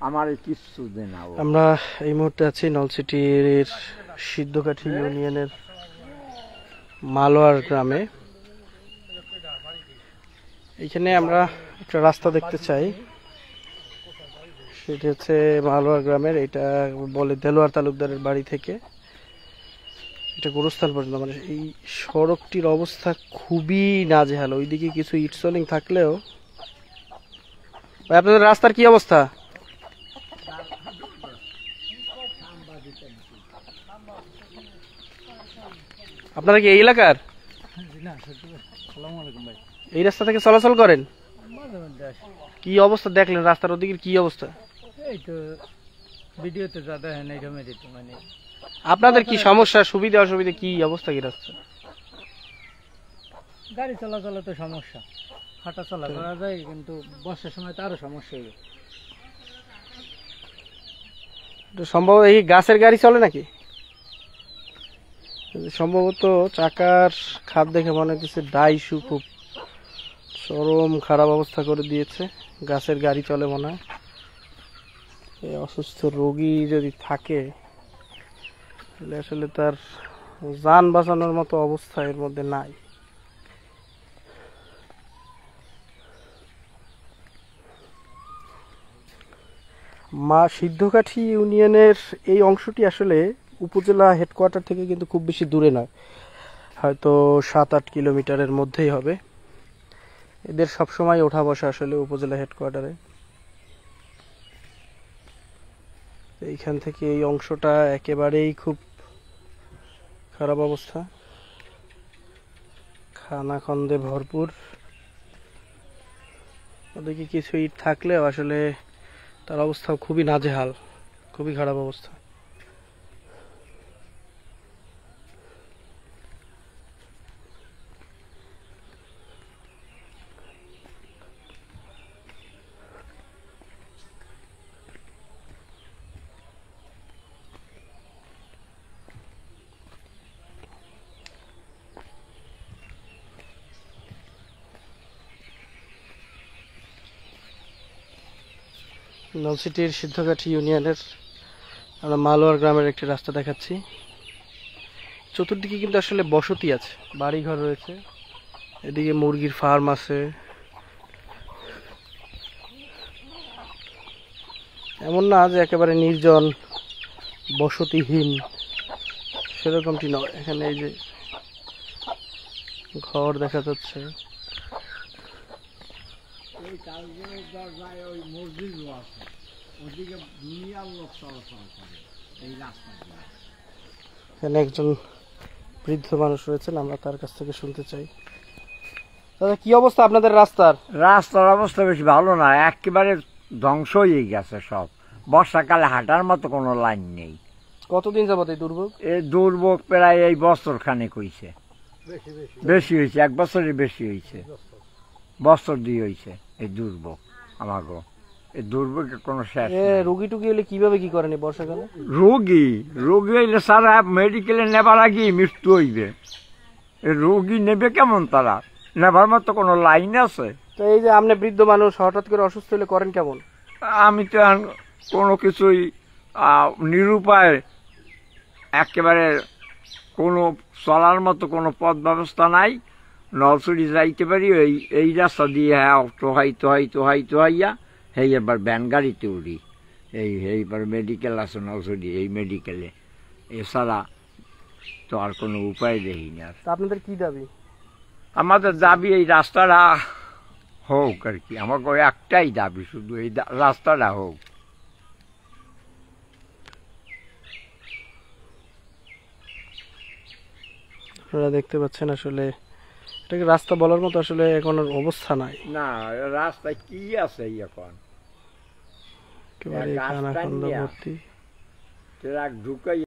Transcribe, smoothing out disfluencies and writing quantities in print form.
আমার কিচ্ছু দেন না। আমরা এই মুহূর্তে আছি নলছিটির সিদ্ধকাঠি ইউনিয়নের মালোয়ার গ্রামে। এখানে আমরা একটা রাস্তা দেখতে চাই, সেটা হচ্ছে মালোয়ার গ্রামের, এটা বলে দেলোয়ার তালুকদারের বাড়ি থেকে এটা গোরস্থান পর্যন্ত। মানে এই সড়কটির অবস্থা খুবই নাজেহাল। ওইদিকে কিছু ইটসলিং থাকলেও। ভাই, আপনাদের রাস্তার কি অবস্থা? আপনারা কি এই এলাকার? এই রাস্তা থেকে চলাচল করেন? কি অবস্থা দেখলেন রাস্তার ওদিকে? কি অবস্থা? এই তো ভিডিওতে যা দেখেন এইরকমই মানে। আপনাদের কি সমস্যা, সুবিধা অসুবিধা কি অবস্থা কি রাস্তা? গাড়ি চলাচলে তো সমস্যা, হাঁটা চলা করা যায়, কিন্তু বর্ষার সময় তো আরো সমস্যা হয়ে যায়। সম্ভব এই গাছের গাড়ি চলে নাকি? সম্ভবত চাকার খাদ দেখে মনে হচ্ছে ডাইশু খুব চরম খারাপ অবস্থা করে দিয়েছে। গাছের গাড়ি চলে মনে হয়। এই অসুস্থ রোগী যদি থাকে তাহলে আসলে তার যান বাঁচানোর মতো অবস্থা এর মধ্যে নাই। মা সিদ্ধকাঠি ইউনিয়নের এই অংশটি আসলে উপজেলা হেডকোয়ার্টার থেকে কিন্তু খুব বেশি দূরে নয়, হয়তো 7-8 কিলোমিটারের মধ্যেই হবে। এদের সবসময় ওঠা বসা আসলে উপজেলা হেডকোয়ার্টারে। এইখান থেকে এই অংশটা একেবারেই খুব খারাপ অবস্থা, খানাখন্দে ভরপুর। ওদিকে কিছু ইট থাকলেও আসলে তার অবস্থা খুবই নাজেহাল, খুবই খারাপ অবস্থা। নলছিটির সিদ্ধকাঠি ইউনিয়নের আমরা মালোয়ার গ্রামের একটি রাস্তা দেখাচ্ছি। চতুর্দিকে কিন্তু আসলে বসতি আছে, বাড়িঘর রয়েছে। এদিকে মুরগির ফার্ম আছে। এমন না যে একেবারে নির্জন বসতিহীন, সেরকমটি নয়। এখানে এই যে ঘর দেখা যাচ্ছে। ওই কালগুলোর দরজায় ওই মসজিদও আছে, ওদিকে দুনিয়ার লোক চলাচল করে এই রাস্তা দিয়ে। এখানে একজন বৃদ্ধ মানুষ রয়েছেন, আমরা তার কাছ থেকে শুনতে চাই। দাদা, কি অবস্থা আপনাদের রাস্তার? রাস্তার অবস্থা বেশি ভালো না, একেবারে ধ্বংস হয়ে গেছে সব। বর্ষাকালে হাঁটার মতো কোনো লাইন নেই। কতদিন যাবত এই দুর্ভোগ? এই দুর্ভোগ প্রায় এই বছর খানেক হয়েছে, বেশি হয়েছে, 1 বছরের বেশি হয়েছে, বছর 2 হয়েছে এই দুর্ভোগ। আমাকে এই দুর্ভোগের কোনো শেষ নেই। রোগী টুগি হলে কিভাবে কি করেন এই বর্ষাকালে? রোগী হইলে সারা মেডিকেলে নেবার আগে মৃত্যু হইবে। রোগী নেবে কেমন? তারা নেবার মতো কোনো লাইন আছে? তো এই যে আপনি বৃদ্ধ মানুষ, হঠাৎ করে অসুস্থ হলে করেন কেমন? আমি তো কোনো কিছুই নিরুপায়, একেবারে কোনো চলার মতো কোনো পথ ব্যবস্থা নাই। নলছড়ি যাইতে পারি এই রাস্তা দিয়ে, হ্যাঁ, তোহাইয়া এই এবার ভ্যান গাড়িতে উঠি। এইবার মেডিকেল আছে নলছড়ি, এই মেডিকেলে এছাড়া তো আর কোনো উপায় দেখি না। আপনাদের কি দাবি? আমাদের দাবি এই রাস্তাটা হোক আর কি। আমাকে একটাই দাবি, শুধু এই রাস্তাটা হোক। আপনারা দেখতে পাচ্ছেন আসলে এটাকে রাস্তা বলার মতো আসলে এখন আর অবস্থা নাই। না, রাস্তায় কি আছে এখন? একেবারে খানাখন্দ ভর্তি। ট্রাক ঢুকাই